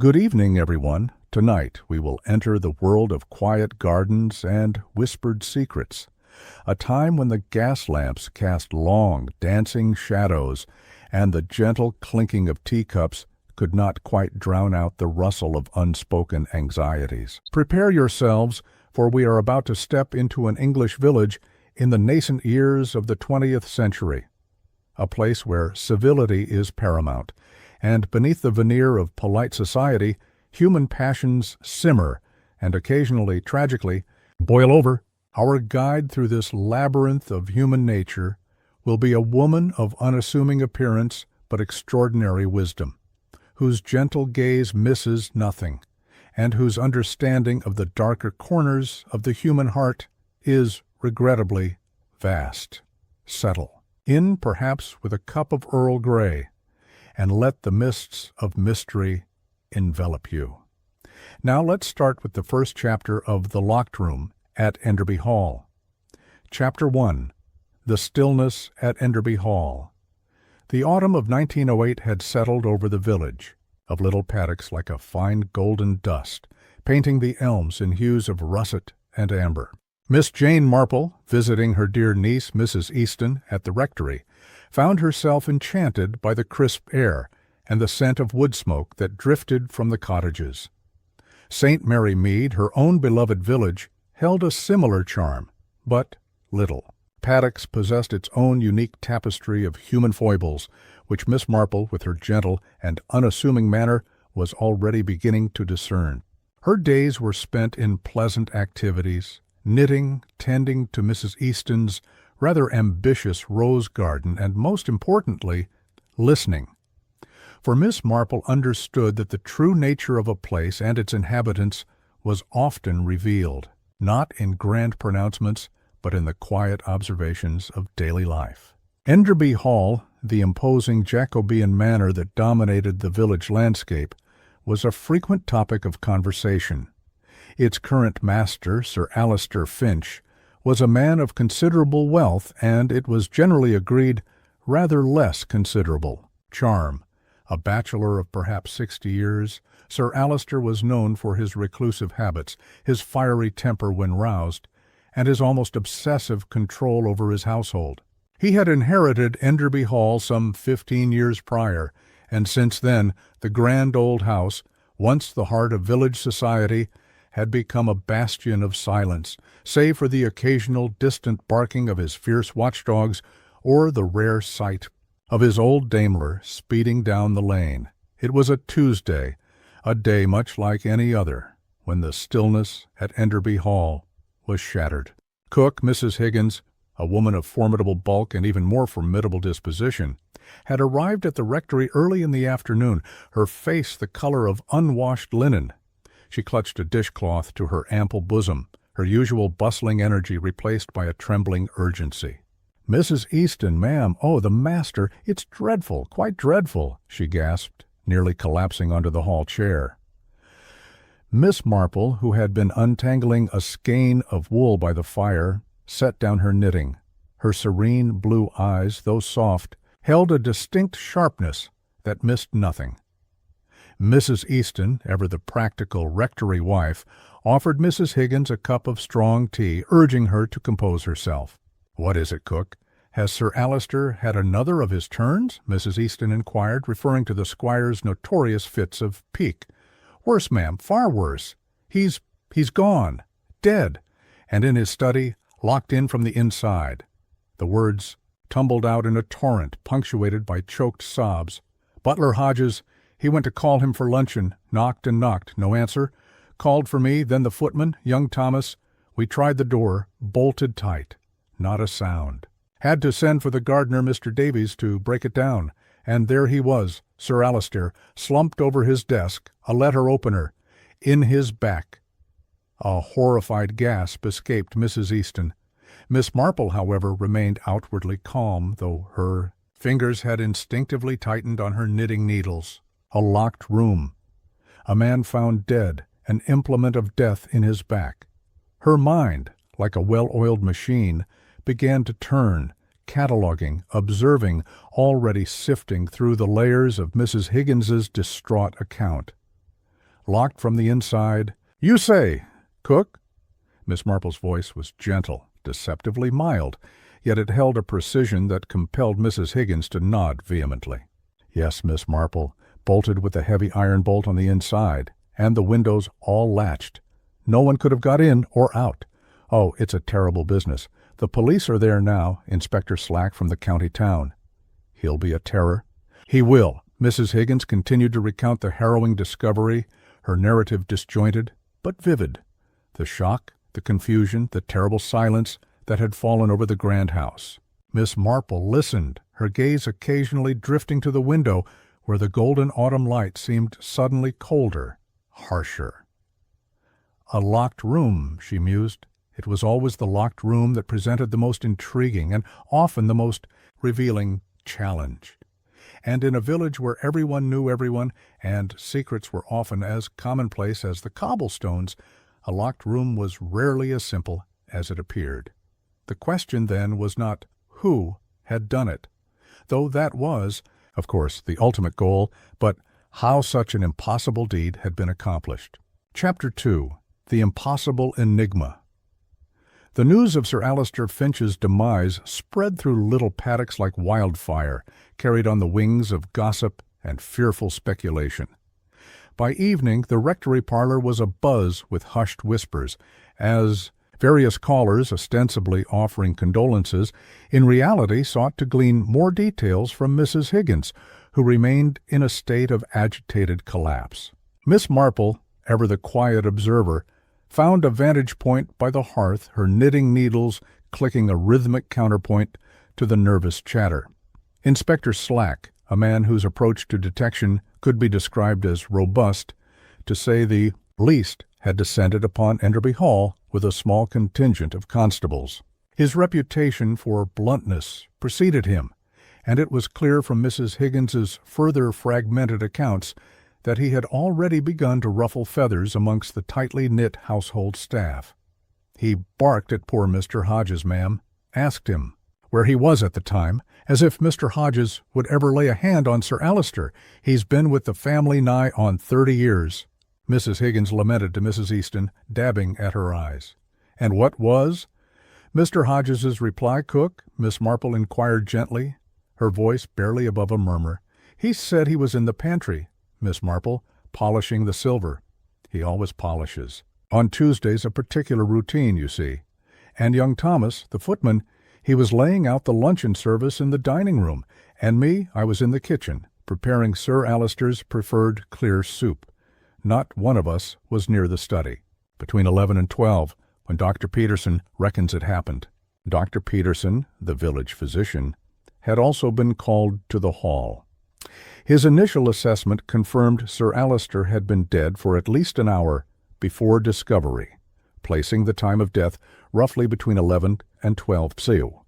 Good evening, everyone. Tonight we will enter the world of quiet gardens and whispered secrets, a time when the gas lamps cast long, dancing shadows, and the gentle clinking of teacups could not quite drown out the rustle of unspoken anxieties. Prepare yourselves, for we are about to step into an English village in the nascent years of the 20th century, a place where civility is paramount, and beneath the veneer of polite society, human passions simmer and occasionally, tragically, boil over. Our guide through this labyrinth of human nature will be a woman of unassuming appearance but extraordinary wisdom, whose gentle gaze misses nothing, and whose understanding of the darker corners of the human heart is, regrettably, vast. Settle in, perhaps with a cup of Earl Grey, and let the mists of mystery envelop you. Now let's start with the first chapter of The Locked Room at Enderby Hall. Chapter 1. The Stillness at Enderby Hall. The autumn of 1908 had settled over the village, of little paddocks like a fine golden dust, painting the elms in hues of russet and amber. Miss Jane Marple, visiting her dear niece, Mrs. Easton, at the rectory, found herself enchanted by the crisp air and the scent of wood smoke that drifted from the cottages. St. Mary Mead, her own beloved village, held a similar charm, but little. Paddocks possessed its own unique tapestry of human foibles, which Miss Marple, with her gentle and unassuming manner, was already beginning to discern. Her days were spent in pleasant activities, knitting, tending to Mrs. Easton's rather ambitious rose garden, and most importantly, listening. For Miss Marple understood that the true nature of a place and its inhabitants was often revealed, not in grand pronouncements, but in the quiet observations of daily life. Enderby Hall, the imposing Jacobean manor that dominated the village landscape, was a frequent topic of conversation. Its current master, Sir Alister Finch, was a man of considerable wealth and, it was generally agreed, rather less considerable charm. A bachelor of perhaps 60 years, Sir Alister was known for his reclusive habits, his fiery temper when roused, and his almost obsessive control over his household. He had inherited Enderby Hall some 15 years prior, and since then the grand old house, once the heart of village society, had become a bastion of silence, save for the occasional distant barking of his fierce watchdogs or the rare sight of his old Daimler speeding down the lane. It was a Tuesday, a day much like any other, when the stillness at Enderby Hall was shattered. Cook, Mrs. Higgins, a woman of formidable bulk and even more formidable disposition, had arrived at the rectory early in the afternoon, her face the color of unwashed linen. She clutched a dishcloth to her ample bosom, her usual bustling energy replaced by a trembling urgency. "Mrs. Easton, ma'am, oh, the master, it's dreadful, quite dreadful," she gasped, nearly collapsing onto the hall chair. Miss Marple, who had been untangling a skein of wool by the fire, set down her knitting. Her serene blue eyes, though soft, held a distinct sharpness that missed nothing. Mrs. Easton, ever the practical rectory wife, offered Mrs. Higgins a cup of strong tea, urging her to compose herself. "What is it, cook? Has Sir Alister had another of his turns?" Mrs. Easton inquired, referring to the squire's notorious fits of pique. "Worse, ma'am, far worse. He's gone, dead, and in his study, locked in from the inside." The words tumbled out in a torrent, punctuated by choked sobs. "Butler Hodges, he went to call him for luncheon, knocked and knocked, no answer. Called for me, then the footman, young Thomas. We tried the door, bolted tight. Not a sound. Had to send for the gardener, Mr. Davies, to break it down. And there he was, Sir Alister, slumped over his desk, a letter opener, in his back." A horrified gasp escaped Mrs. Easton. Miss Marple, however, remained outwardly calm, though her fingers had instinctively tightened on her knitting needles. A locked room. A man found dead, an implement of death in his back. Her mind, like a well-oiled machine, began to turn, cataloguing, observing, already sifting through the layers of Mrs. Higgins's distraught account. locked from the inside. "You say, cook?" Miss Marple's voice was gentle, deceptively mild, yet it held a precision that compelled Mrs. Higgins to nod vehemently. "Yes, Miss Marple, bolted with a heavy iron bolt on the inside, and the windows all latched. No one could have got in or out. Oh, it's a terrible business. The police are there now, Inspector Slack from the county town." "He'll be a terror." "He will." Mrs. Higgins continued to recount the harrowing discovery, her narrative disjointed, but vivid. The shock, the confusion, the terrible silence that had fallen over the grand house. Miss Marple listened, her gaze occasionally drifting to the window, where the golden autumn light seemed suddenly colder, harsher. "A locked room," she mused. It was always the locked room that presented the most intriguing and often the most revealing challenge. And in a village where everyone knew everyone, and secrets were often as commonplace as the cobblestones, a locked room was rarely as simple as it appeared. The question then was not who had done it, though that was, of course, the ultimate goal, but how such an impossible deed had been accomplished. Chapter 2. The Impossible Enigma. The news of Sir Alister Finch's demise spread through little paddocks like wildfire, carried on the wings of gossip and fearful speculation. By evening, the rectory parlor was abuzz with hushed whispers, as various callers, ostensibly offering condolences, in reality sought to glean more details from Mrs. Higgins, who remained in a state of agitated collapse. Miss Marple, ever the quiet observer, found a vantage point by the hearth, her knitting needles clicking a rhythmic counterpoint to the nervous chatter. Inspector Slack, a man whose approach to detection could be described as robust, to say the least, had descended upon Enderby Hall with a small contingent of constables. His reputation for bluntness preceded him, and it was clear from Mrs. Higgins's further fragmented accounts that he had already begun to ruffle feathers amongst the tightly knit household staff. He barked at poor Mr. Hodges, ma'am, asked him where he was at the time, as if Mr. Hodges would ever lay a hand on Sir Alister. "He's been with the family nigh on 30 years. Mrs. Higgins lamented to Mrs. Easton, dabbing at her eyes. "And what was Mr. Hodges's reply, cook?" Miss Marple inquired gently, her voice barely above a murmur. "He said he was in the pantry, Miss Marple, polishing the silver. He always polishes. On Tuesdays a particular routine, you see. And young Thomas, the footman, he was laying out the luncheon service in the dining room, and me, I was in the kitchen, preparing Sir Alister's preferred clear soup. Not one of us was near the study. Between 11 and 12, when Dr. Peterson reckons it happened. Dr. Peterson, the village physician, had also been called to the hall. His initial assessment confirmed Sir Alister had been dead for at least an hour before discovery, placing the time of death roughly between 11 and 12 Seu.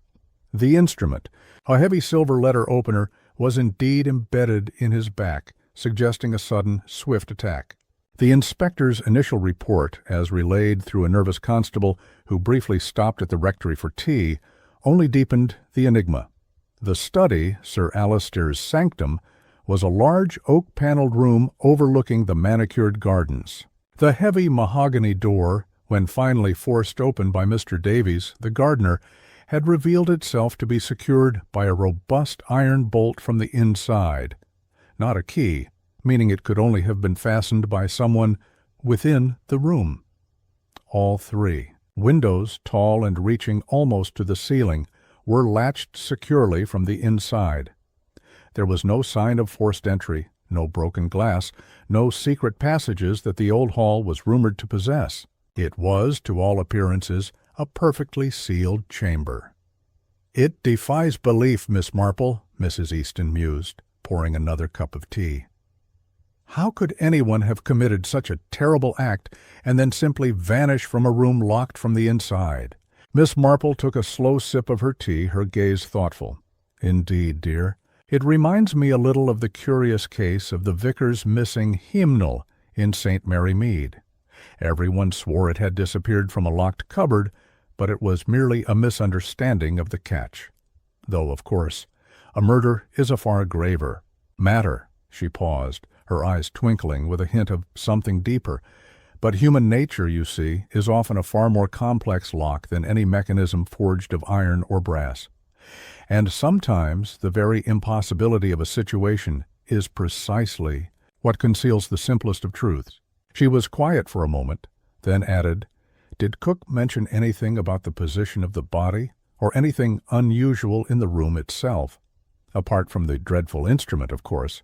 The instrument, a heavy silver letter opener, was indeed embedded in his back, suggesting a sudden, swift attack. The inspector's initial report, as relayed through a nervous constable who briefly stopped at the rectory for tea, only deepened the enigma. The study, Sir Alister's sanctum, was a large oak-paneled room overlooking the manicured gardens. The heavy mahogany door, when finally forced open by Mr. Davies, the gardener, had revealed itself to be secured by a robust iron bolt from the inside. Not a key, meaning it could only have been fastened by someone within the room. All three windows, tall and reaching almost to the ceiling, were latched securely from the inside. There was no sign of forced entry, no broken glass, no secret passages that the old hall was rumored to possess. It was, to all appearances, a perfectly sealed chamber. "It defies belief, Miss Marple," Mrs. Easton mused, pouring another cup of tea. How could anyone have committed such a terrible act and then simply vanish from a room locked from the inside? Miss Marple took a slow sip of her tea, her gaze thoughtful. "Indeed, dear, it reminds me a little of the curious case of the vicar's missing hymnal in St. Mary Mead. Everyone swore it had disappeared from a locked cupboard, but it was merely a misunderstanding of the catch. Though, of course, a murder is a far graver matter." She paused, her eyes twinkling with a hint of something deeper. But human nature, you see, is often a far more complex lock than any mechanism forged of iron or brass. And sometimes the very impossibility of a situation is precisely what conceals the simplest of truths. She was quiet for a moment, then added, "Did Cook mention anything about the position of the body, or anything unusual in the room itself? Apart from the dreadful instrument, of course."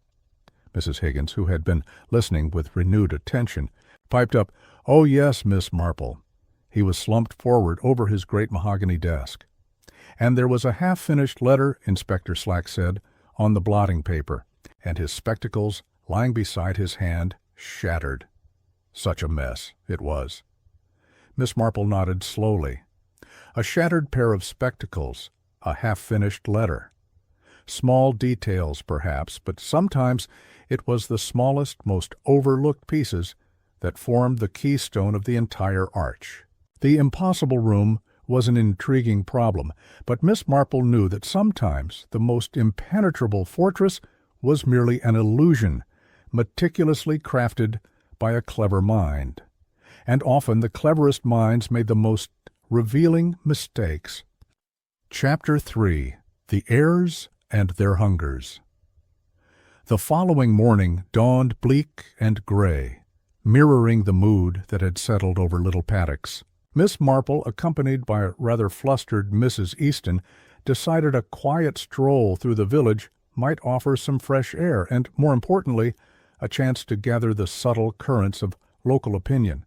Mrs. Higgins, who had been listening with renewed attention, piped up, "Oh, yes, Miss Marple." He was slumped forward over his great mahogany desk. "And there was a half-finished letter," Inspector Slack said, "on the blotting paper, and his spectacles, lying beside his hand, shattered. Such a mess it was." Miss Marple nodded slowly. A shattered pair of spectacles, a half-finished letter. Small details, perhaps, but sometimes it was the smallest, most overlooked pieces that formed the keystone of the entire arch. The impossible room was an intriguing problem, but Miss Marple knew that sometimes the most impenetrable fortress was merely an illusion, meticulously crafted by a clever mind. And often the cleverest minds made the most revealing mistakes. Chapter 3. The Heirs and Their Hungers. The following morning dawned bleak and gray, mirroring the mood that had settled over Little Paddocks. Miss Marple, accompanied by a rather flustered Mrs. Easton, decided a quiet stroll through the village might offer some fresh air and, more importantly, a chance to gather the subtle currents of local opinion.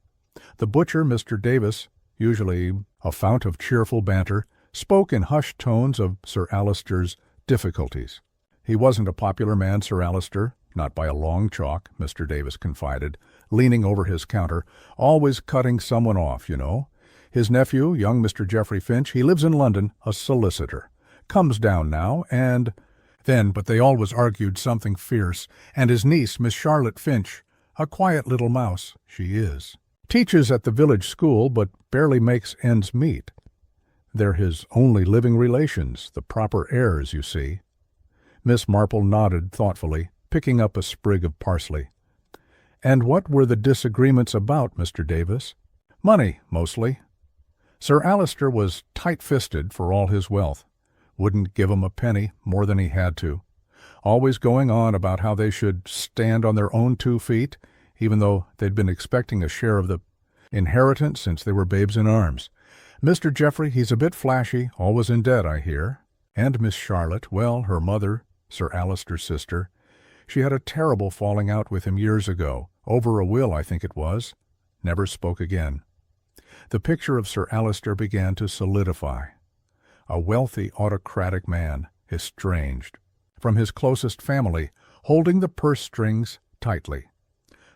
The butcher, Mr. Davis, usually a fount of cheerful banter, spoke in hushed tones of Sir Alister's difficulties. "He wasn't a popular man, Sir Alister, not by a long chalk," Mr. Davis confided, leaning over his counter, "always cutting someone off, you know. His nephew, young Mr. Geoffrey Finch, he lives in London, a solicitor. Comes down now, and then, but they always argued something fierce, and his niece, Miss Charlotte Finch, a quiet little mouse, she is. Teaches at the village school, but barely makes ends meet. They're his only living relations, the proper heirs, you see." Miss Marple nodded thoughtfully, picking up a sprig of parsley. "And what were the disagreements about, Mr. Davis?" "Money, mostly. Sir Alister was tight-fisted for all his wealth. Wouldn't give 'em a penny more than he had to. Always going on about how they should stand on their own 2 feet, even though they'd been expecting a share of the inheritance since they were babes in arms. Mr. Geoffrey, he's a bit flashy, always in debt, I hear. And Miss Charlotte, well, her mother, Sir Alister's sister, she had a terrible falling out with him years ago, over a will, I think it was. Never spoke again." The picture of Sir Alister began to solidify. A wealthy, autocratic man, estranged from his closest family, holding the purse strings tightly.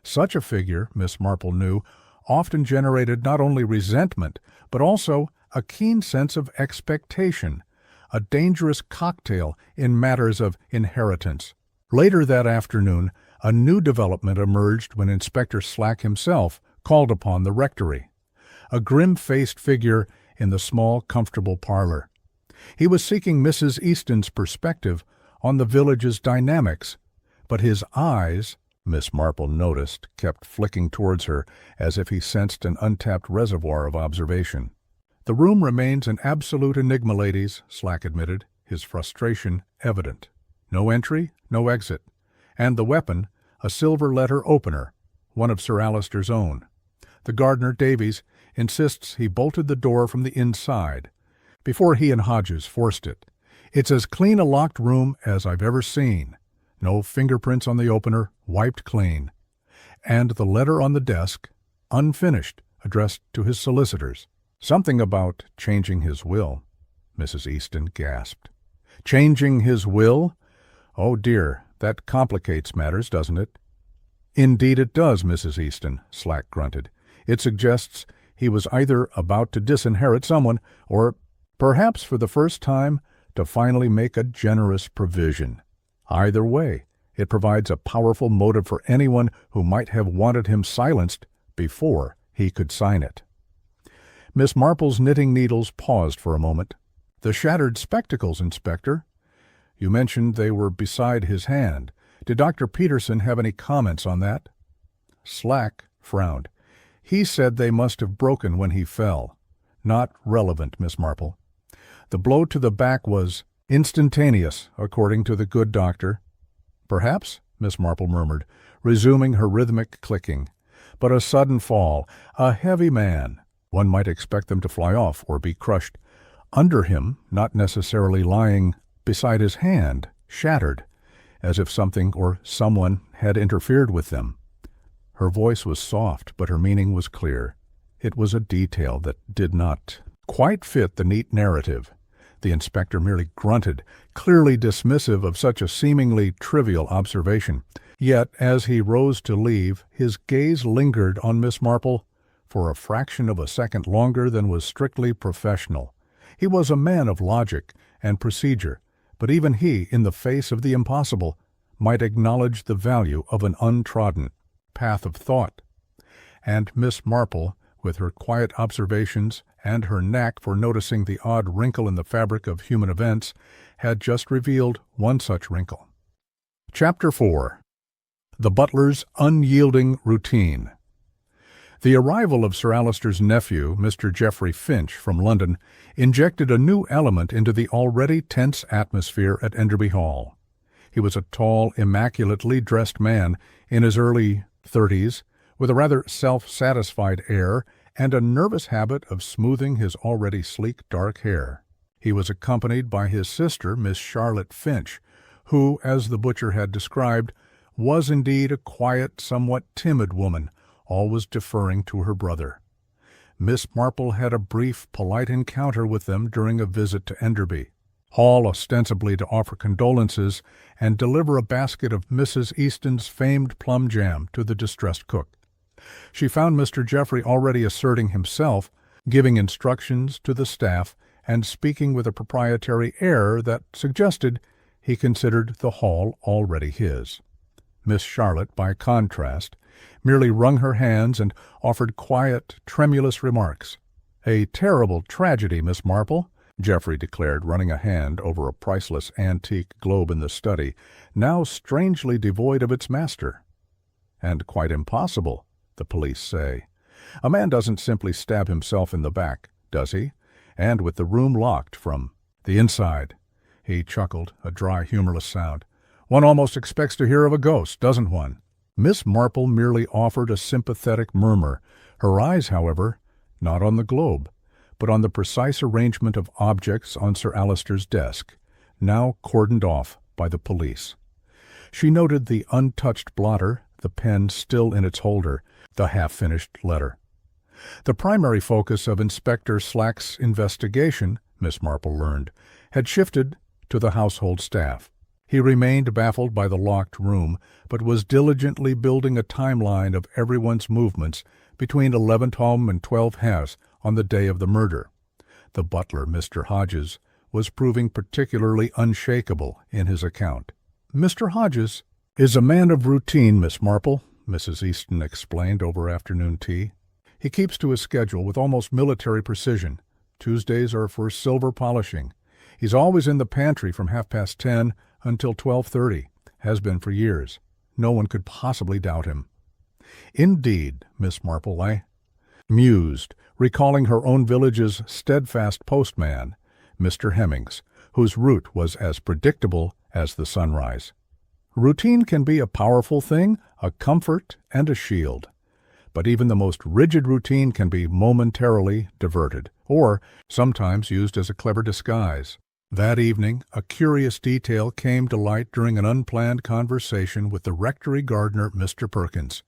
Such a figure, Miss Marple knew, often generated not only resentment, but also a keen sense of expectation, a dangerous cocktail in matters of inheritance. Later that afternoon, a new development emerged when Inspector Slack himself called upon the rectory. A grim-faced figure in the small, comfortable parlor. He was seeking Mrs. Easton's perspective on the village's dynamics, but his eyes, Miss Marple noticed, kept flicking towards her as if he sensed an untapped reservoir of observation. "The room remains an absolute enigma, ladies," Slack admitted, his frustration evident. "No entry, no exit. And the weapon, a silver letter opener, one of Sir Alister's own. The gardener, Davies, insists he bolted the door from the inside, before he and Hodges forced it. It's as clean a locked room as I've ever seen. No fingerprints on the opener, wiped clean. And the letter on the desk, unfinished, addressed to his solicitors. Something about changing his will." Mrs. Easton gasped. "Changing his will? Oh dear, that complicates matters, doesn't it?" "Indeed it does, Mrs. Easton," Slack grunted. "It suggests he was either about to disinherit someone, or, perhaps for the first time, to finally make a generous provision. Either way, it provides a powerful motive for anyone who might have wanted him silenced before he could sign it." Miss Marple's knitting needles paused for a moment. "The shattered spectacles, Inspector. You mentioned they were beside his hand. Did Dr. Peterson have any comments on that? Slack frowned. He said they must have broken when he fell. Not relevant, Miss Marple. The blow to the back was instantaneous, according to the good doctor. Perhaps, Miss Marple murmured, resuming her rhythmic clicking. But a sudden fall, a heavy man. One might expect them to fly off or be crushed. Under him, not necessarily lying beside his hand, shattered, as if something or someone had interfered with them. Her voice was soft, but her meaning was clear. It was a detail that did not quite fit the neat narrative. The inspector merely grunted, clearly dismissive of such a seemingly trivial observation. Yet, as he rose to leave, his gaze lingered on Miss Marple for a fraction of a second longer than was strictly professional. He was a man of logic and procedure, but even he, in the face of the impossible, might acknowledge the value of an untrodden path of thought. And Miss Marple, with her quiet observations and her knack for noticing the odd wrinkle in the fabric of human events, had just revealed one such wrinkle. Chapter 4. The Butler's Unyielding Routine. The arrival of Sir Alister's nephew, Mr. Geoffrey Finch, from London, injected a new element into the already tense atmosphere at Enderby Hall. He was a tall, immaculately dressed man in his early 30s, with a rather self-satisfied air and a nervous habit of smoothing his already sleek dark hair. He was accompanied by his sister, Miss Charlotte Finch, who, as the butcher had described, was indeed a quiet, somewhat timid woman, always deferring to her brother. Miss Marple had a brief, polite encounter with them during a visit to Enderby. Hall ostensibly to offer condolences and deliver a basket of Mrs. Easton's famed plum jam to the distressed cook. She found Mr. Geoffrey already asserting himself, giving instructions to the staff, and speaking with a proprietary air that suggested he considered the hall already his. Miss Charlotte, by contrast, merely wrung her hands and offered quiet, tremulous remarks. "A terrible tragedy, Miss Marple," Geoffrey declared, running a hand over a priceless antique globe in the study, now strangely devoid of its master. "And quite impossible, the police say. A man doesn't simply stab himself in the back, does he? And with the room locked from the inside." He chuckled, a dry, humorless sound. "One almost expects to hear of a ghost, doesn't one?" Miss Marple merely offered a sympathetic murmur, her eyes, however, not on the globe, but on the precise arrangement of objects on Sir Alister's desk, now cordoned off by the police. She noted the untouched blotter, the pen still in its holder, the half-finished letter. The primary focus of Inspector Slack's investigation, Miss Marple learned, had shifted to the household staff. He remained baffled by the locked room, but was diligently building a timeline of everyone's movements between 11 and 12 on the day of the murder. The butler, Mr. Hodges, was proving particularly unshakable in his account. "Mr. Hodges is a man of routine, Miss Marple," Mrs. Easton explained over afternoon tea. "He keeps to his schedule with almost military precision. Tuesdays are for silver polishing. He's always in the pantry from 10:30 until 12:30, has been for years. No one could possibly doubt him." "Indeed, Miss Marple," I mused, recalling her own village's steadfast postman, Mr. Hemmings, whose route was as predictable as the sunrise. Routine can be a powerful thing, a comfort and a shield. But even the most rigid routine can be momentarily diverted, or sometimes used as a clever disguise. That evening, a curious detail came to light during an unplanned conversation with the rectory gardener, Mr. Perkins,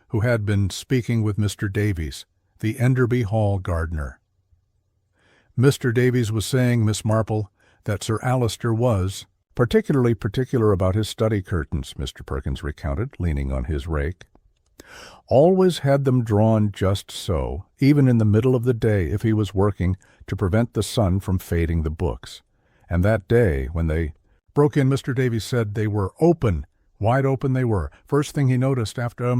who had been speaking with Mr. Davies, the Enderby Hall gardener. Mr. Davies was saying, Miss Marple, that Sir Alister was particularly particular about his study curtains, Mr. Perkins recounted, leaning on his rake. Always had them drawn just so, even in the middle of the day if he was working, to prevent the sun from fading the books. And that day, when they broke in, Mr. Davies said they were open, wide open they were. First thing he noticed after.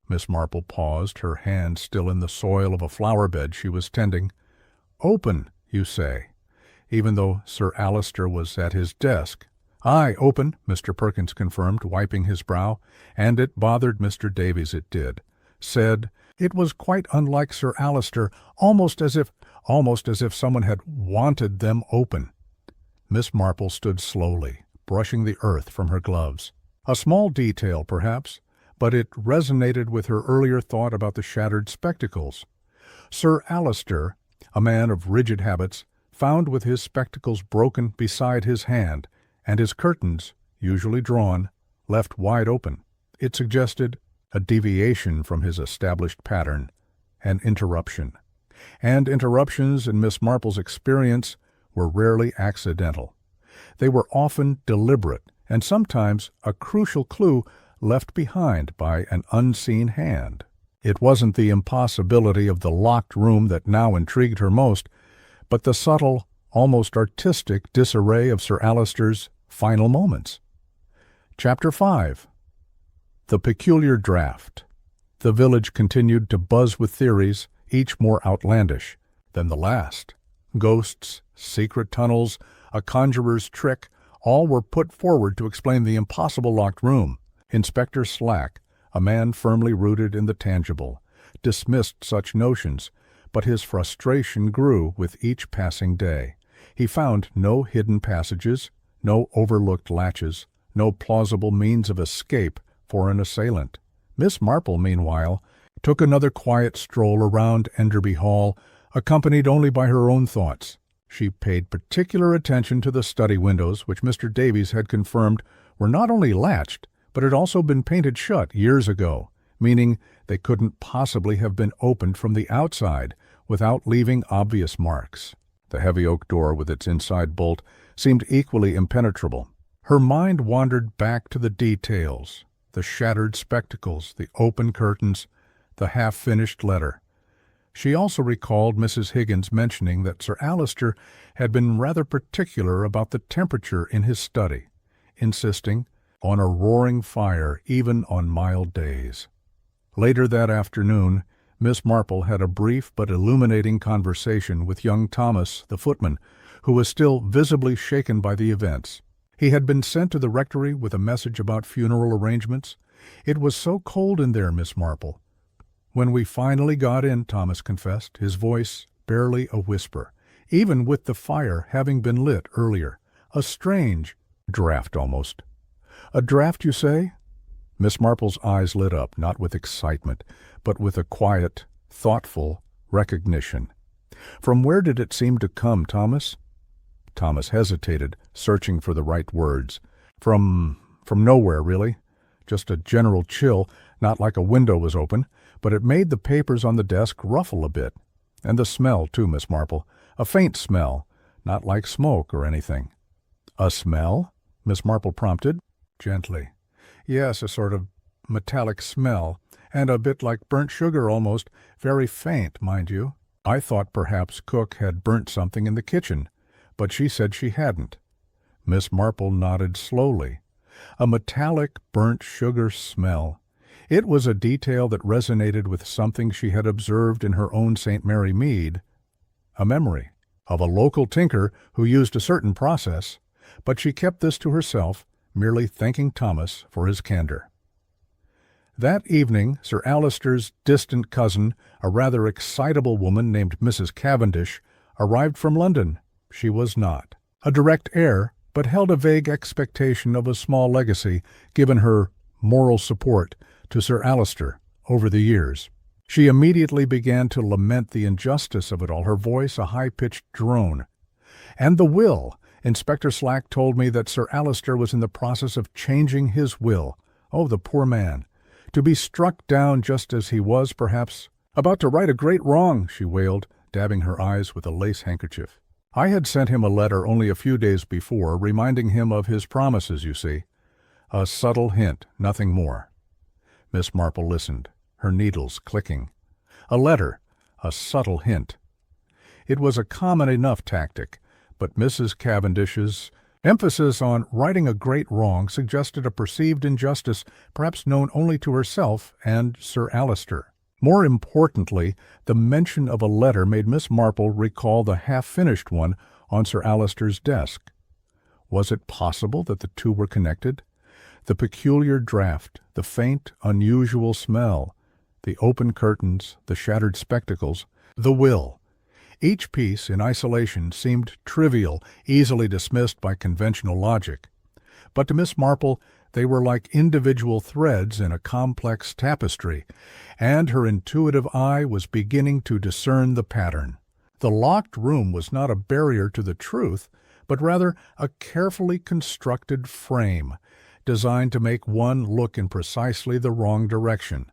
Miss Marple paused, her hand still in the soil of a flower bed she was tending. "Open, you say?" Even though Sir Alister was at his desk, "Aye, open," Mr. Perkins confirmed, wiping his brow, and it bothered Mr. Davies, it did. Said it was quite unlike Sir Alister, almost as if someone had wanted them open. Miss Marple stood slowly, brushing the earth from her gloves. A small detail, perhaps, but it resonated with her earlier thought about the shattered spectacles. Sir Alister, a man of rigid habits, found with his spectacles broken beside his hand, and his curtains, usually drawn, left wide open. It suggested a deviation from his established pattern, an interruption. And interruptions, in Miss Marple's experience, were rarely accidental. They were often deliberate, and sometimes a crucial clue left behind by an unseen hand. It wasn't the impossibility of the locked room that now intrigued her most, but the subtle, almost artistic disarray of Sir Alister's final moments. Chapter 5. The Peculiar Draught. The village continued to buzz with theories, each more outlandish than the last. Ghosts, secret tunnels, a conjurer's trick, all were put forward to explain the impossible locked room. Inspector Slack, a man firmly rooted in the tangible, dismissed such notions, but his frustration grew with each passing day. He found no hidden passages, no overlooked latches, no plausible means of escape for an assailant. Miss Marple, meanwhile, took another quiet stroll around Enderby Hall, accompanied only by her own thoughts. She paid particular attention to the study windows, which Mr. Davies had confirmed were not only latched, but had also been painted shut years ago, meaning they couldn't possibly have been opened from the outside without leaving obvious marks. The heavy oak door with its inside bolt seemed equally impenetrable. Her mind wandered back to the details, the shattered spectacles, the open curtains, the half-finished letter. She also recalled Mrs. Higgins mentioning that Sir Alister had been rather particular about the temperature in his study, insisting on a roaring fire even on mild days. Later that afternoon, Miss Marple had a brief but illuminating conversation with young Thomas, the footman, who was still visibly shaken by the events. He had been sent to the rectory with a message about funeral arrangements. "It was so cold in there, Miss Marple." "When we finally got in," Thomas confessed, his voice barely a whisper, even with the fire having been lit earlier. "A strange draught almost." "A draught, you say?" Miss Marple's eyes lit up, not with excitement, but with a quiet, thoughtful recognition. "From where did it seem to come, Thomas?" Thomas hesitated, searching for the right words. From nowhere, really. Just a general chill, not like a window was open, but it made the papers on the desk ruffle a bit. And the smell, too, Miss Marple. A faint smell, not like smoke or anything." "A smell?" Miss Marple prompted, gently. "Yes, a sort of metallic smell, and a bit like burnt sugar almost, very faint, mind you. I thought perhaps cook had burnt something in the kitchen, but she said she hadn't." Miss Marple nodded slowly. A metallic burnt sugar smell. It was a detail that resonated with something she had observed in her own St. Mary Mead, a memory of a local tinker who used a certain process, but she kept this to herself, merely thanking Thomas for his candor. That evening, Sir Alister's distant cousin, a rather excitable woman named Mrs. Cavendish, arrived from London. She was not a direct heir, but held a vague expectation of a small legacy, given her moral support to Sir Alister over the years. She immediately began to lament the injustice of it all, her voice a high-pitched drone. "And the will! Inspector Slack told me that Sir Alister was in the process of changing his will. Oh, the poor man! To be struck down just as he was, perhaps, about to right a great wrong," she wailed, dabbing her eyes with a lace handkerchief. "I had sent him a letter only a few days before, reminding him of his promises, you see. A subtle hint, nothing more." Miss Marple listened, her needles clicking. A letter, a subtle hint. It was a common enough tactic, but Mrs. Cavendish's emphasis on righting a great wrong suggested a perceived injustice, perhaps known only to herself and Sir Alister. More importantly, the mention of a letter made Miss Marple recall the half-finished one on Sir Alister's desk. Was it possible that the two were connected? The peculiar draught, the faint, unusual smell, the open curtains, the shattered spectacles, the will. Each piece, in isolation, seemed trivial, easily dismissed by conventional logic. But to Miss Marple, they were like individual threads in a complex tapestry, and her intuitive eye was beginning to discern the pattern. The locked room was not a barrier to the truth, but rather a carefully constructed frame, designed to make one look in precisely the wrong direction.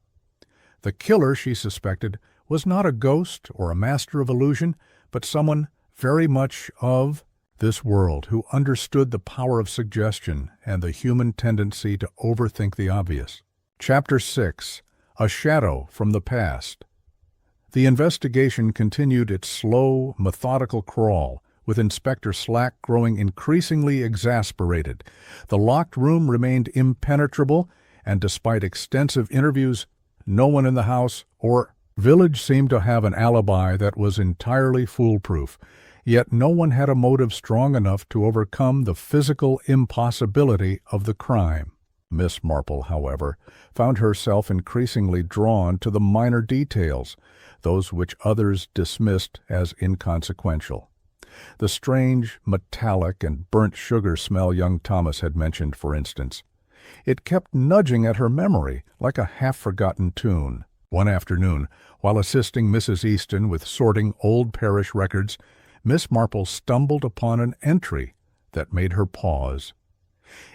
The killer, she suspected, was not a ghost or a master of illusion, but someone very much of this world who understood the power of suggestion and the human tendency to overthink the obvious. Chapter 6. A Shadow from the Past. The investigation continued its slow, methodical crawl, with Inspector Slack growing increasingly exasperated. The locked room remained impenetrable, and despite extensive interviews, no one in the house or village seemed to have an alibi that was entirely foolproof. Yet no one had a motive strong enough to overcome the physical impossibility of the crime. Miss Marple, however, found herself increasingly drawn to the minor details, those which others dismissed as inconsequential. The strange, metallic, and burnt sugar smell young Thomas had mentioned, for instance. It kept nudging at her memory like a half-forgotten tune. One afternoon, while assisting Mrs. Easton with sorting old parish records, Miss Marple stumbled upon an entry that made her pause.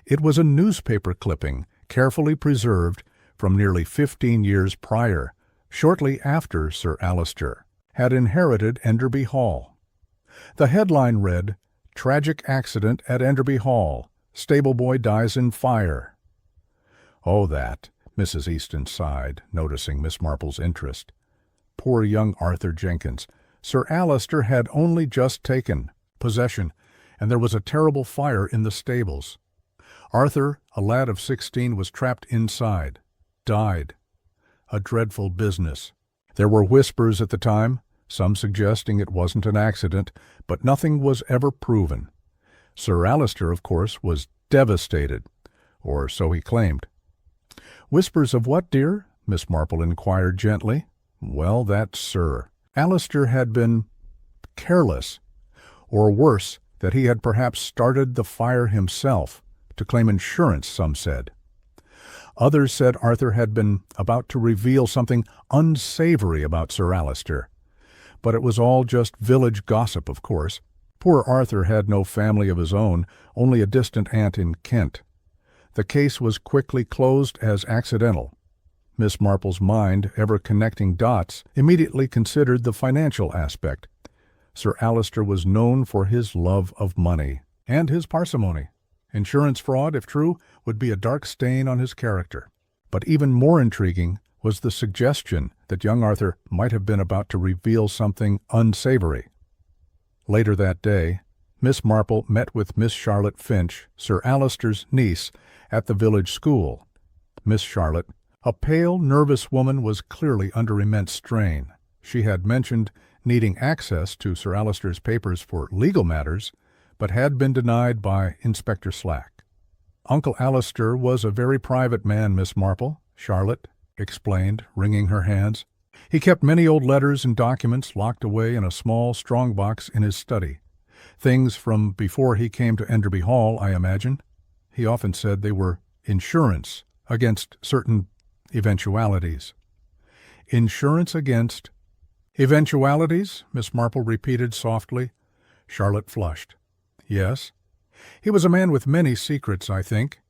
It was a newspaper clipping, carefully preserved from nearly 15 years prior, shortly after Sir Alister had inherited Enderby Hall. The headline read, "Tragic Accident at Enderby Hall. Stable boy dies in fire." "Oh, that," Mrs. Easton sighed, noticing Miss Marple's interest. Poor young Arthur Jenkins. Sir Alister had only just taken possession, and there was a terrible fire in the stables. Arthur, a lad of 16, was trapped inside. Died. A dreadful business. There were whispers at the time, some suggesting it wasn't an accident, but nothing was ever proven. Sir Alister, of course, was devastated, or so he claimed. "Whispers of what, dear?" Miss Marple inquired gently. "Well, that Sir Alister had been careless, or worse, that he had perhaps started the fire himself, to claim insurance, some said. Others said Arthur had been about to reveal something unsavory about Sir Alister. But it was all just village gossip, of course. Poor Arthur had no family of his own, only a distant aunt in Kent. The case was quickly closed as accidental. Miss Marple's mind, ever connecting dots, immediately considered the financial aspect. Sir Alister was known for his love of money and his parsimony. Insurance fraud, if true, would be a dark stain on his character. But even more intriguing was the suggestion that young Arthur might have been about to reveal something unsavory. Later that day, Miss Marple met with Miss Charlotte Finch, Sir Alister's niece, at the village school. Miss Charlotte, a pale, nervous woman, was clearly under immense strain. She had mentioned needing access to Sir Alister's papers for legal matters, but had been denied by Inspector Slack. "Uncle Alister was a very private man, Miss Marple," Charlotte explained, wringing her hands. "He kept many old letters and documents locked away in a small strong-box in his study. Things from before he came to Enderby Hall, I imagine. He often said they were insurance against certain eventualities." "Insurance against eventualities?" Miss Marple repeated softly. Charlotte flushed. "Yes. He was a man with many secrets, I think,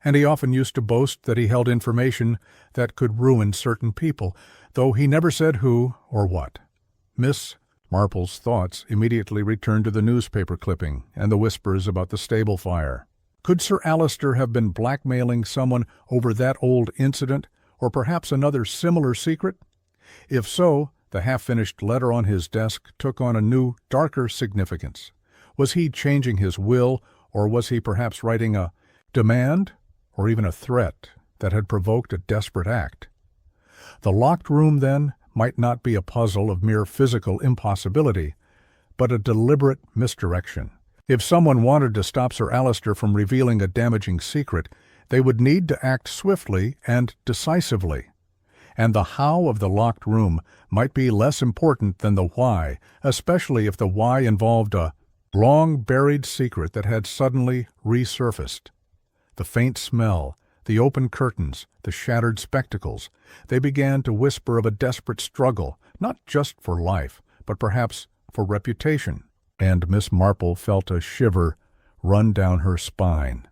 and he often used to boast that he held information that could ruin certain people, though he never said who or what." Miss Marple's thoughts immediately returned to the newspaper clipping and the whispers about the stable fire. Could Sir Alister have been blackmailing someone over that old incident, or perhaps another similar secret? If so, the half-finished letter on his desk took on a new, darker significance. Was he changing his will, or was he perhaps writing a demand, or even a threat, that had provoked a desperate act? The locked room, then, might not be a puzzle of mere physical impossibility, but a deliberate misdirection. If someone wanted to stop Sir Alister from revealing a damaging secret, they would need to act swiftly and decisively. And the how of the locked room might be less important than the why, especially if the why involved a long-buried secret that had suddenly resurfaced. The faint smell, the open curtains, the shattered spectacles, they began to whisper of a desperate struggle, not just for life, but perhaps for reputation. And Miss Marple felt a shiver run down her spine.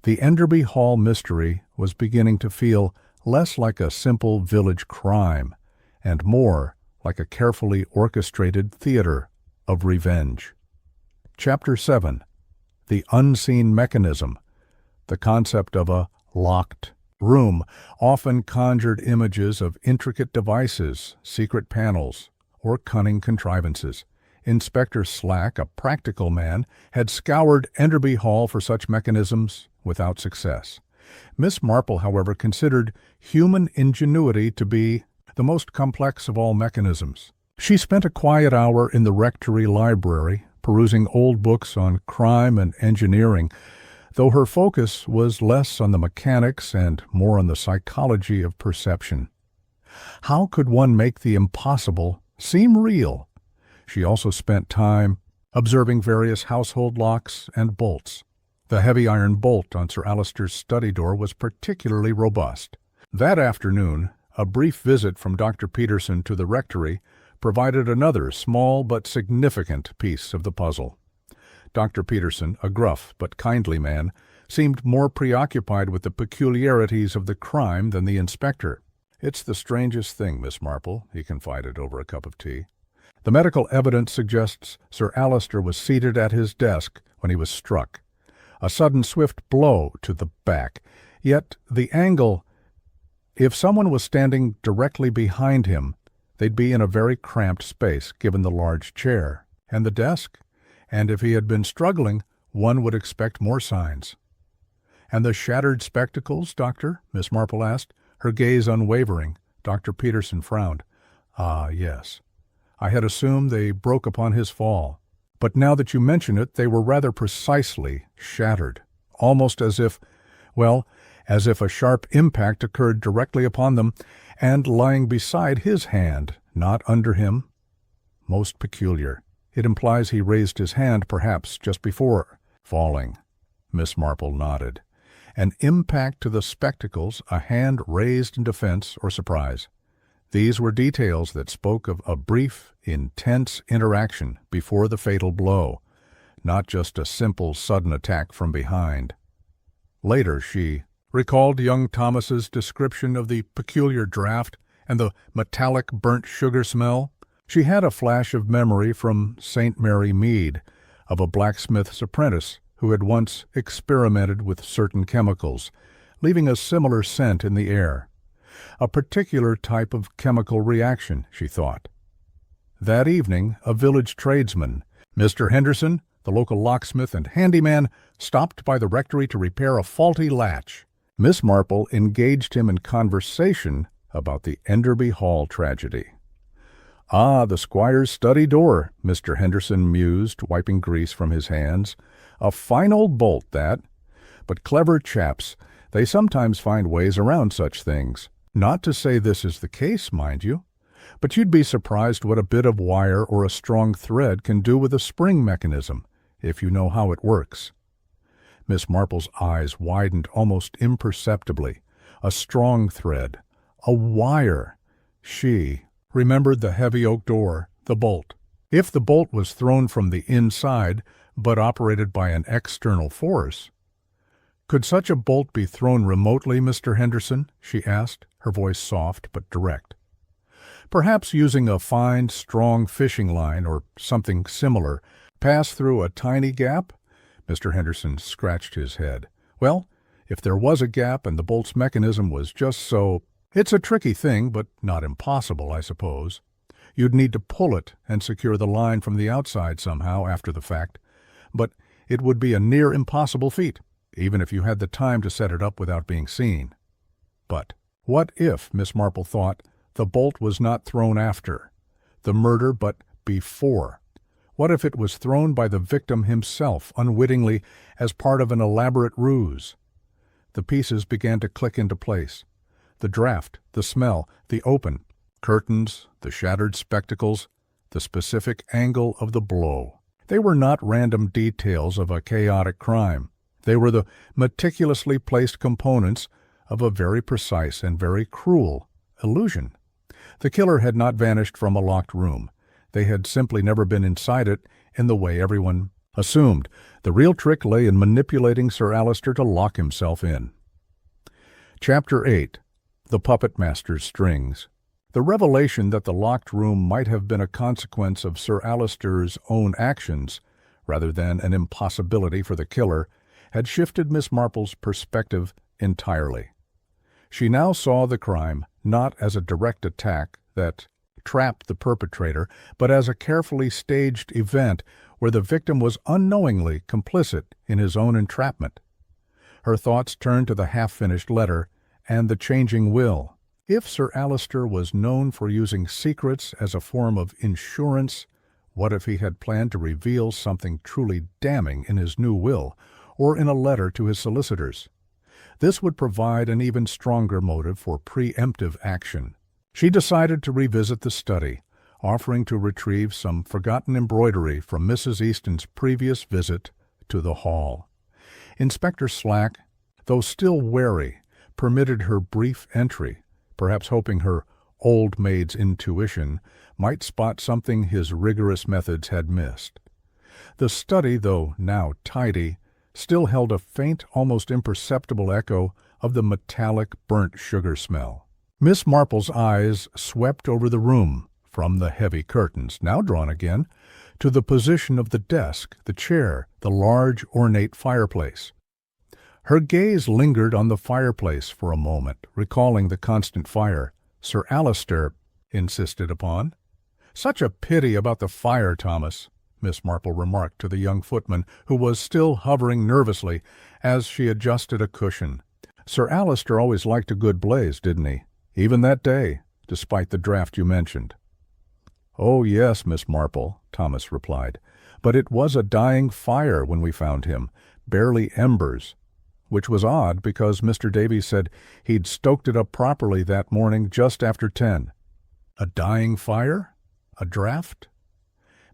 The Enderby Hall mystery was beginning to feel less like a simple village crime, and more like a carefully orchestrated theater of revenge. Chapter 7. The Unseen Mechanism. The concept of a locked room often conjured images of intricate devices, secret panels, or cunning contrivances. Inspector Slack, a practical man, had scoured Enderby Hall for such mechanisms without success. Miss Marple, however, considered human ingenuity to be the most complex of all mechanisms. She spent a quiet hour in the rectory library, perusing old books on crime and engineering, though her focus was less on the mechanics and more on the psychology of perception. How could one make the impossible seem real? She also spent time observing various household locks and bolts. The heavy iron bolt on Sir Alister's study door was particularly robust. That afternoon, a brief visit from Dr. Peterson to the rectory provided another small but significant piece of the puzzle. Dr. Peterson, a gruff but kindly man, seemed more preoccupied with the peculiarities of the crime than the inspector. "It's the strangest thing, Miss Marple," he confided over a cup of tea. "The medical evidence suggests Sir Alister was seated at his desk when he was struck. A sudden swift blow to the back. Yet the angle... If someone was standing directly behind him, they'd be in a very cramped space, given the large chair and the desk. And if he had been struggling, one would expect more signs." "And the shattered spectacles, Doctor?" Miss Marple asked, her gaze unwavering. Dr. Peterson frowned. "Ah, yes. I had assumed they broke upon his fall. But now that you mention it, they were rather precisely shattered, almost as if a sharp impact occurred directly upon them and lying beside his hand, not under him. Most peculiar. It implies he raised his hand perhaps just before falling." Miss Marple nodded. An impact to the spectacles, a hand raised in defense or surprise. These were details that spoke of a brief, intense interaction before the fatal blow, not just a simple, sudden attack from behind. Later she recalled young Thomas's description of the peculiar draft and the metallic burnt sugar smell. She had a flash of memory from St. Mary Mead of a blacksmith's apprentice who had once experimented with certain chemicals, leaving a similar scent in the air. A particular type of chemical reaction, she thought. That evening, a village tradesman, Mr. Henderson, the local locksmith and handyman, stopped by the rectory to repair a faulty latch. Miss Marple engaged him in conversation about the Enderby Hall tragedy. "Ah, the squire's study door," Mr. Henderson mused, wiping grease from his hands. "A fine old bolt, that. But clever chaps, they sometimes find ways around such things. Not to say this is the case, mind you, but you'd be surprised what a bit of wire or a strong thread can do with a spring mechanism, if you know how it works." Miss Marple's eyes widened almost imperceptibly. A strong thread. A wire. She remembered the heavy oak door, the bolt. If the bolt was thrown from the inside, but operated by an external force. "Could such a bolt be thrown remotely, Mr. Henderson?" she asked, her voice soft but direct. "Perhaps using a fine, strong fishing line or something similar, pass through a tiny gap?" Mr. Henderson scratched his head. "Well, if there was a gap and the bolt's mechanism was just so... It's a tricky thing, but not impossible, I suppose. You'd need to pull it and secure the line from the outside somehow after the fact, but it would be a near impossible feat, even if you had the time to set it up without being seen. But what if, Miss Marple thought, the bolt was not thrown after the murder, but before? What if it was thrown by the victim himself, unwittingly, as part of an elaborate ruse? The pieces began to click into place. The draft, the smell, the open curtains, the shattered spectacles, the specific angle of the blow. They were not random details of a chaotic crime. They were the meticulously placed components of a very precise and very cruel illusion. The killer had not vanished from a locked room. They had simply never been inside it in the way everyone assumed. The real trick lay in manipulating Sir Alister to lock himself in. Chapter 8. The Puppet Master's Strings. The revelation that the locked room might have been a consequence of Sir Alister's own actions, rather than an impossibility for the killer, had shifted Miss Marple's perspective entirely. She now saw the crime not as a direct attack that trapped the perpetrator, but as a carefully staged event where the victim was unknowingly complicit in his own entrapment. Her thoughts turned to the half-finished letter and the changing will. If Sir Alister was known for using secrets as a form of insurance, what if he had planned to reveal something truly damning in his new will, or in a letter to his solicitors? This would provide an even stronger motive for preemptive action. She decided to revisit the study, offering to retrieve some forgotten embroidery from Mrs. Easton's previous visit to the hall. Inspector Slack, though still wary, permitted her brief entry, perhaps hoping her old maid's intuition might spot something his rigorous methods had missed. The study, though now tidy, still held a faint, almost imperceptible echo of the metallic burnt sugar smell. Miss Marple's eyes swept over the room, from the heavy curtains, now drawn again, to the position of the desk, the chair, the large, ornate fireplace. Her gaze lingered on the fireplace for a moment, recalling the constant fire Sir Alister insisted upon. "Such a pity about the fire, Thomas," Miss Marple remarked to the young footman, who was still hovering nervously as she adjusted a cushion. "Sir Alister always liked a good blaze, didn't he? Even that day, despite the draught you mentioned." "Oh, yes, Miss Marple," Thomas replied. "But it was a dying fire when we found him, barely embers, which was odd because Mr. Davies said he'd stoked it up properly that morning just after 10. A dying fire? A draught?"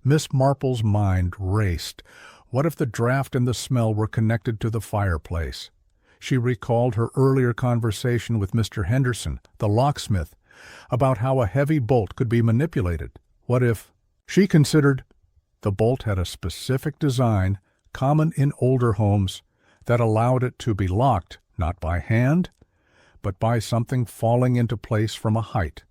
Miss Marple's mind raced. What if the draught and the smell were connected to the fireplace? She recalled her earlier conversation with Mr. Henderson, the locksmith, about how a heavy bolt could be manipulated. What if... She considered the bolt had a specific design, common in older homes, that allowed it to be locked, not by hand, but by something falling into place from a height,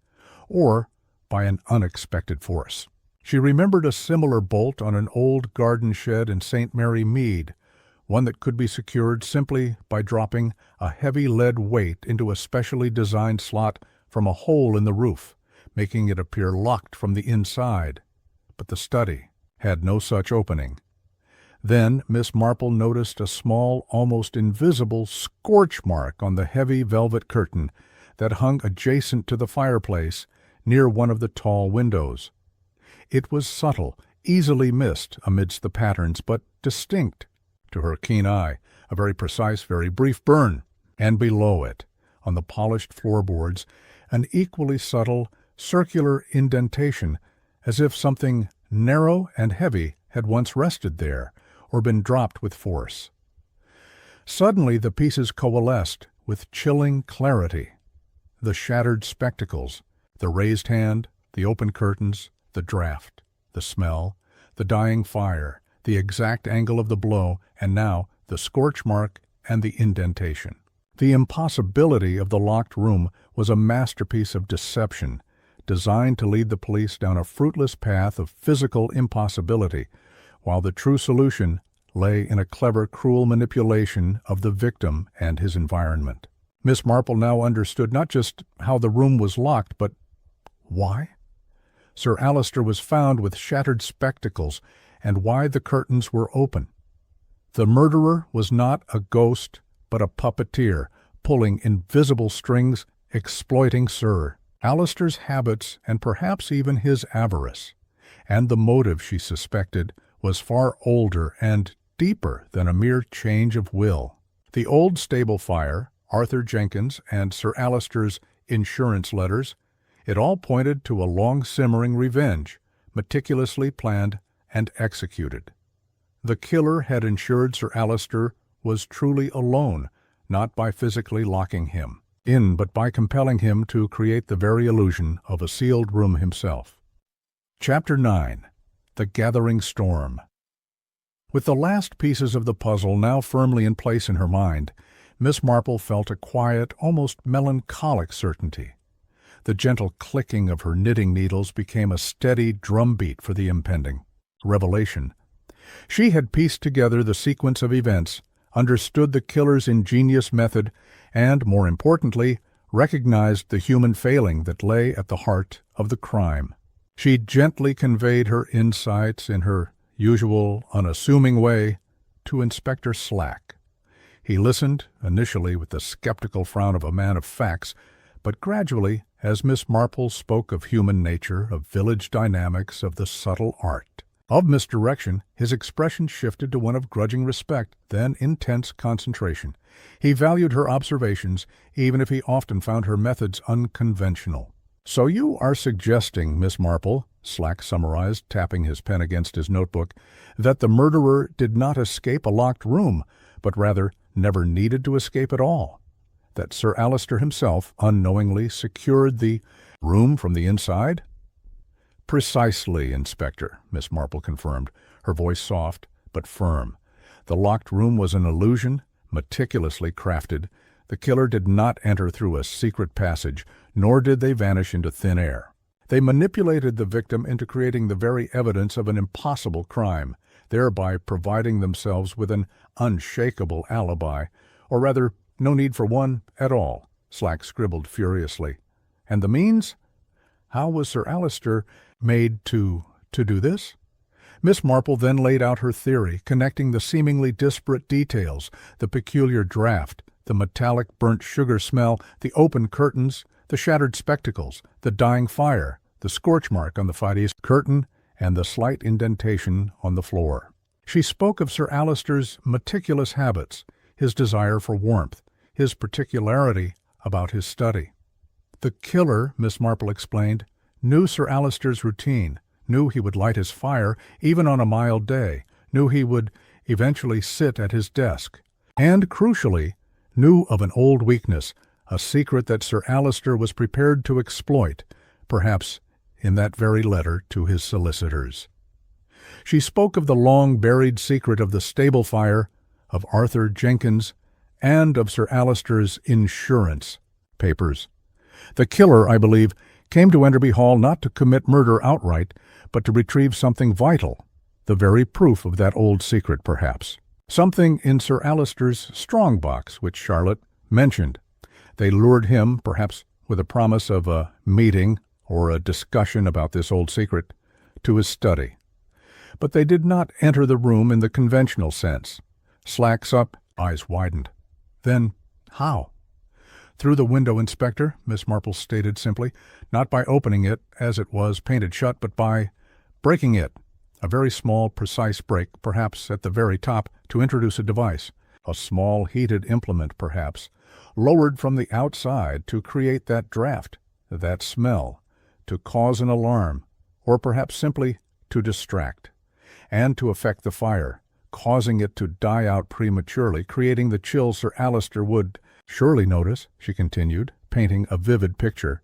or by an unexpected force. She remembered a similar bolt on an old garden shed in St. Mary Mead, one that could be secured simply by dropping a heavy lead weight into a specially designed slot from a hole in the roof, making it appear locked from the inside. But the study had no such opening. Then Miss Marple noticed a small, almost invisible scorch mark on the heavy velvet curtain that hung adjacent to the fireplace near one of the tall windows. It was subtle, easily missed amidst the patterns, but distinct to her keen eye, a very precise, very brief burn, and below it, on the polished floorboards, an equally subtle, circular indentation, as if something narrow and heavy had once rested there, or been dropped with force. Suddenly the pieces coalesced with chilling clarity. The shattered spectacles, the raised hand, the open curtains, the draught, the smell, the dying fire, the exact angle of the blow, and now the scorch mark and the indentation. The impossibility of the locked room was a masterpiece of deception, designed to lead the police down a fruitless path of physical impossibility, while the true solution lay in a clever, cruel manipulation of the victim and his environment. Miss Marple now understood not just how the room was locked, but why. Sir Alister was found with shattered spectacles, and why the curtains were open. The murderer was not a ghost, but a puppeteer, pulling invisible strings, exploiting Sir Alister's habits and perhaps even his avarice. and the motive she suspected was far older and deeper than a mere change of will. The old stable fire, Arthur Jenkins, and Sir Alister's insurance letters, it all pointed to a long-simmering revenge, meticulously planned and executed. The killer had ensured Sir Alister was truly alone, not by physically locking him in, but by compelling him to create the very illusion of a sealed room himself. Chapter 9. The Gathering Storm. With the last pieces of the puzzle now firmly in place in her mind, Miss Marple felt a quiet, almost melancholic certainty. The gentle clicking of her knitting needles became a steady drumbeat for the impending revelation. She had pieced together the sequence of events, understood the killer's ingenious method, and, more importantly, recognized the human failing that lay at the heart of the crime. She gently conveyed her insights in her usual, unassuming way to Inspector Slack. He listened, initially with the skeptical frown of a man of facts, but gradually, as Miss Marple spoke of human nature, of village dynamics, of the subtle art of misdirection, his expression shifted to one of grudging respect, then intense concentration. He valued her observations, even if he often found her methods unconventional. "So you are suggesting, Miss Marple," Slack summarized, tapping his pen against his notebook, "that the murderer did not escape a locked room, but rather never needed to escape at all. That Sir Alister himself unknowingly secured the room from the inside?" "Precisely, Inspector," Miss Marple confirmed, her voice soft but firm. "The locked room was an illusion, meticulously crafted. The killer did not enter through a secret passage, nor did they vanish into thin air. They manipulated the victim into creating the very evidence of an impossible crime, thereby providing themselves with an unshakable alibi, or rather, no need for one at all," Slack scribbled furiously. "And the means? How was Sir Alister made to do this?" Miss Marple then laid out her theory, connecting the seemingly disparate details, the peculiar draught, the metallic burnt sugar smell, the open curtains, the shattered spectacles, the dying fire, the scorch mark on the Fidie's curtain, and the slight indentation on the floor. She spoke of Sir Alister's meticulous habits, his desire for warmth, his particularity about his study. "The killer," Miss Marple explained, "knew Sir Alister's routine, knew he would light his fire even on a mild day, knew he would eventually sit at his desk, and, crucially, knew of an old weakness, a secret that Sir Alister was prepared to exploit, perhaps in that very letter to his solicitors." She spoke of the long-buried secret of the stable fire, of Arthur Jenkins, and of Sir Alister's insurance papers. "The killer, I believe, came to Enderby Hall not to commit murder outright, but to retrieve something vital, the very proof of that old secret, perhaps. Something in Sir Alister's strong-box, which Charlotte mentioned. They lured him, perhaps with a promise of a meeting or a discussion about this old secret, to his study. But they did not enter the room in the conventional sense." Slack's eyes widened. "Then how?" "Through the window, Inspector," Miss Marple stated simply, "not by opening it, as it was painted shut, but by breaking it. A very small, precise break, perhaps at the very top, to introduce a device, a small heated implement, perhaps, lowered from the outside to create that draught, that smell, to cause an alarm, or perhaps simply to distract, and to affect the fire, causing it to die out prematurely, creating the chill Sir Alister would surely notice," she continued, painting a vivid picture.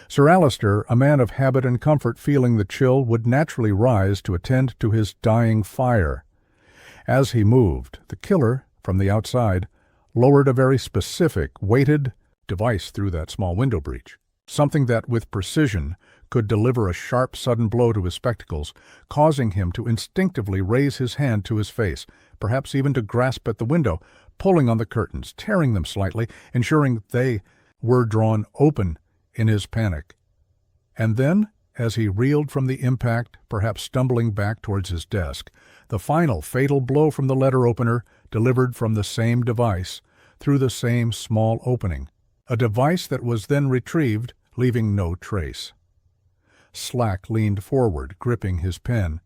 "Sir Alister, a man of habit and comfort, feeling the chill, would naturally rise to attend to his dying fire. As he moved, the killer, from the outside, lowered a very specific, weighted device through that small window breach, something that, with precision, could deliver a sharp, sudden blow to his spectacles, causing him to instinctively raise his hand to his face, perhaps even to grasp at the window, pulling on the curtains, tearing them slightly, ensuring they were drawn open in his panic. And then, as he reeled from the impact, perhaps stumbling back towards his desk, the final fatal blow from the letter opener, delivered from the same device, through the same small opening, a device that was then retrieved, leaving no trace." Slack leaned forward, gripping his pen.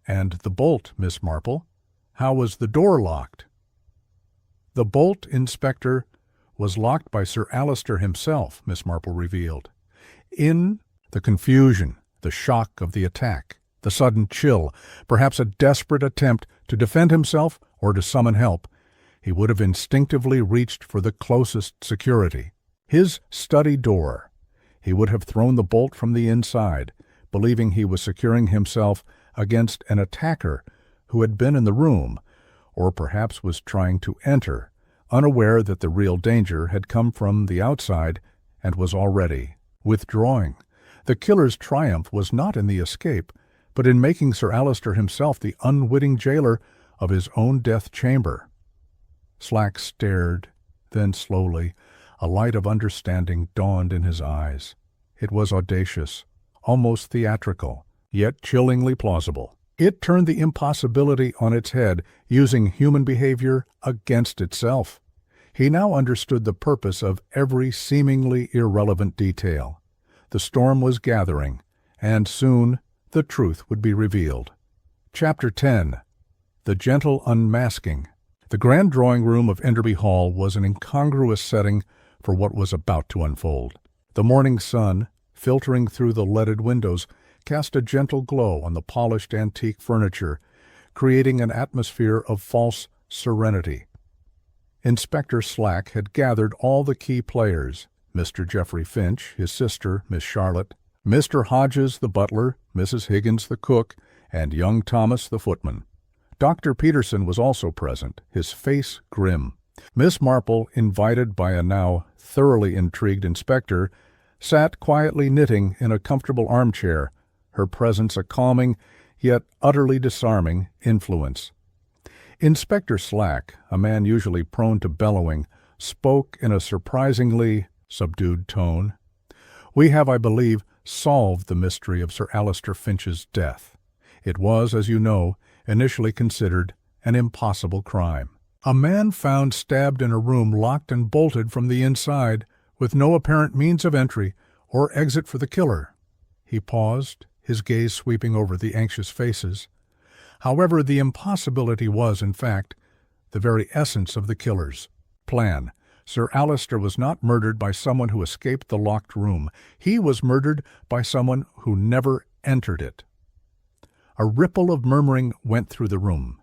"And the bolt, Miss Marple? How was the door locked?" "The bolt, Inspector, was locked by Sir Alister himself," Miss Marple revealed. In the confusion, the shock of the attack, the sudden chill, perhaps a desperate attempt to defend himself or to summon help, he would have instinctively reached for the closest security. His study door. He would have thrown the bolt from the inside, believing he was securing himself against an attacker who had been in the room, or perhaps was trying to enter, unaware that the real danger had come from the outside and was already withdrawing. The killer's triumph was not in the escape, but in making Sir Alister himself the unwitting jailer of his own death chamber. Slack stared, then slowly, a light of understanding dawned in his eyes. It was audacious, almost theatrical, yet chillingly plausible. It turned the impossibility on its head, using human behavior against itself. He now understood the purpose of every seemingly irrelevant detail. The storm was gathering, and soon the truth would be revealed. Chapter 10. The Gentle Unmasking. The grand drawing-room of Enderby Hall was an incongruous setting for what was about to unfold. The morning sun, filtering through the leaded windows, cast a gentle glow on the polished antique furniture, creating an atmosphere of false serenity. Inspector Slack had gathered all the key players: Mr. Geoffrey Finch, his sister, Miss Charlotte, Mr. Hodges the butler, Mrs. Higgins the cook, and young Thomas the footman. Dr. Peterson was also present, his face grim. Miss Marple, invited by a now thoroughly intrigued inspector, sat quietly knitting in a comfortable armchair, her presence a calming, yet utterly disarming, influence. Inspector Slack, a man usually prone to bellowing, spoke in a surprisingly subdued tone. "We have, I believe, solved the mystery of Sir Alister Finch's death. It was, as you know, initially considered an impossible crime. A man found stabbed in a room locked and bolted from the inside, with no apparent means of entry or exit for the killer." He paused, his gaze sweeping over the anxious faces. However, the impossibility was, in fact, the very essence of the killer's plan. Sir Alister was not murdered by someone who escaped the locked room. He was murdered by someone who never entered it. A ripple of murmuring went through the room.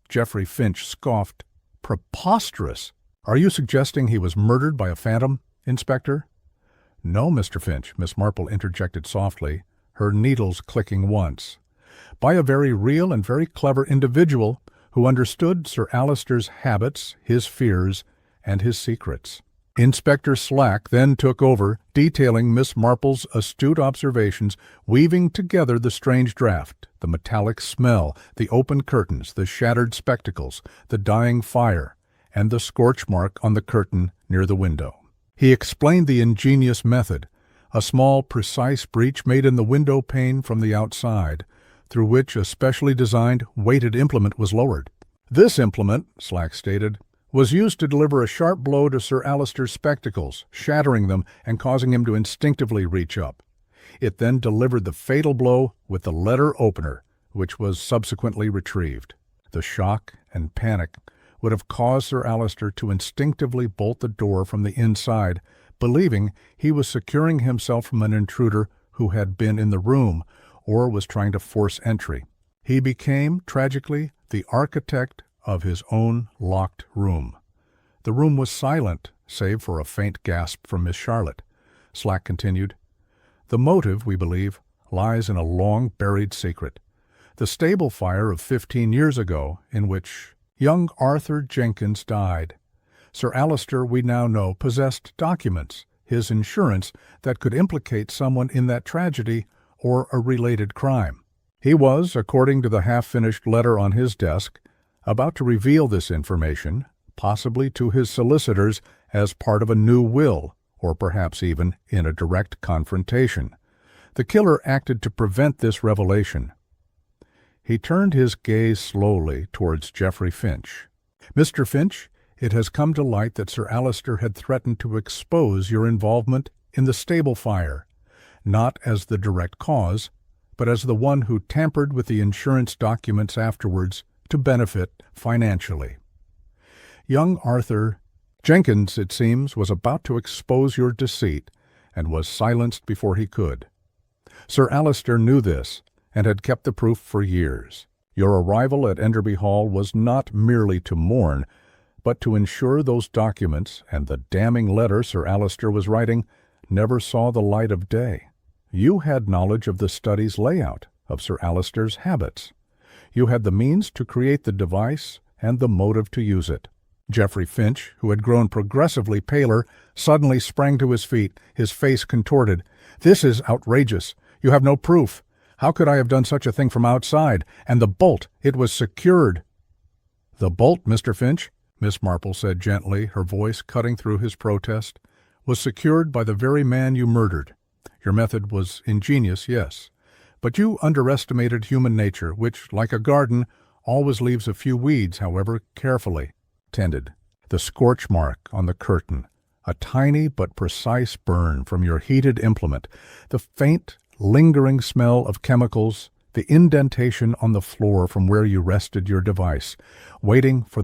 Geoffrey Finch scoffed. "Preposterous! Are you suggesting he was murdered by a phantom, Inspector?" "No, Mr. Finch," Miss Marple interjected softly, her needles clicking once. "By a very real and very clever individual who understood Sir Alister's habits, his fears, and his secrets." Inspector Slack then took over, detailing Miss Marple's astute observations, weaving together the strange draught, the metallic smell, the open curtains, the shattered spectacles, the dying fire, and the scorch mark on the curtain near the window. He explained the ingenious method, a small, precise breach made in the window pane from the outside, through which a specially designed, weighted implement was lowered. "This implement," Slack stated, "was used to deliver a sharp blow to Sir Alister's spectacles, shattering them and causing him to instinctively reach up. It then delivered the fatal blow with the letter opener, which was subsequently retrieved. The shock and panic would have caused Sir Alister to instinctively bolt the door from the inside, believing he was securing himself from an intruder who had been in the room or was trying to force entry. He became, tragically, the architect of his own locked room. The room was silent, save for a faint gasp from Miss Charlotte." Slack continued. "The motive, we believe, lies in a long-buried secret. The stable fire of 15 years ago, in which young Arthur Jenkins died. Sir Alister, we now know, possessed documents, his insurance, that could implicate someone in that tragedy or a related crime. He was, according to the half-finished letter on his desk, about to reveal this information, possibly to his solicitors as part of a new will, or perhaps even in a direct confrontation. The killer acted to prevent this revelation." He turned his gaze slowly towards Geoffrey Finch. "Mr. Finch, it has come to light that Sir Alister had threatened to expose your involvement in the stable fire. not as the direct cause, but as the one who tampered with the insurance documents afterwards to benefit financially. Young Arthur Jenkins, it seems, was about to expose your deceit, and was silenced before he could. Sir Alister knew this, and had kept the proof for years. Your arrival at Enderby Hall was not merely to mourn, but to ensure those documents and the damning letter Sir Alister was writing never saw the light of day. You had knowledge of the study's layout, of Sir Alister's habits. You had the means to create the device and the motive to use it. Geoffrey Finch, who had grown progressively paler, suddenly sprang to his feet, his face contorted. "This is outrageous. You have no proof. How could I have done such a thing from outside? And the bolt, it was secured." "The bolt, Mr. Finch," Miss Marple said gently, her voice cutting through his protest, "was secured by the very man you murdered. Your method was ingenious, yes, but you underestimated human nature, which, like a garden, always leaves a few weeds, however carefully tended. The scorch mark on the curtain, a tiny but precise burn from your heated implement, the faint, lingering smell of chemicals, the indentation on the floor from where you rested your device, waiting for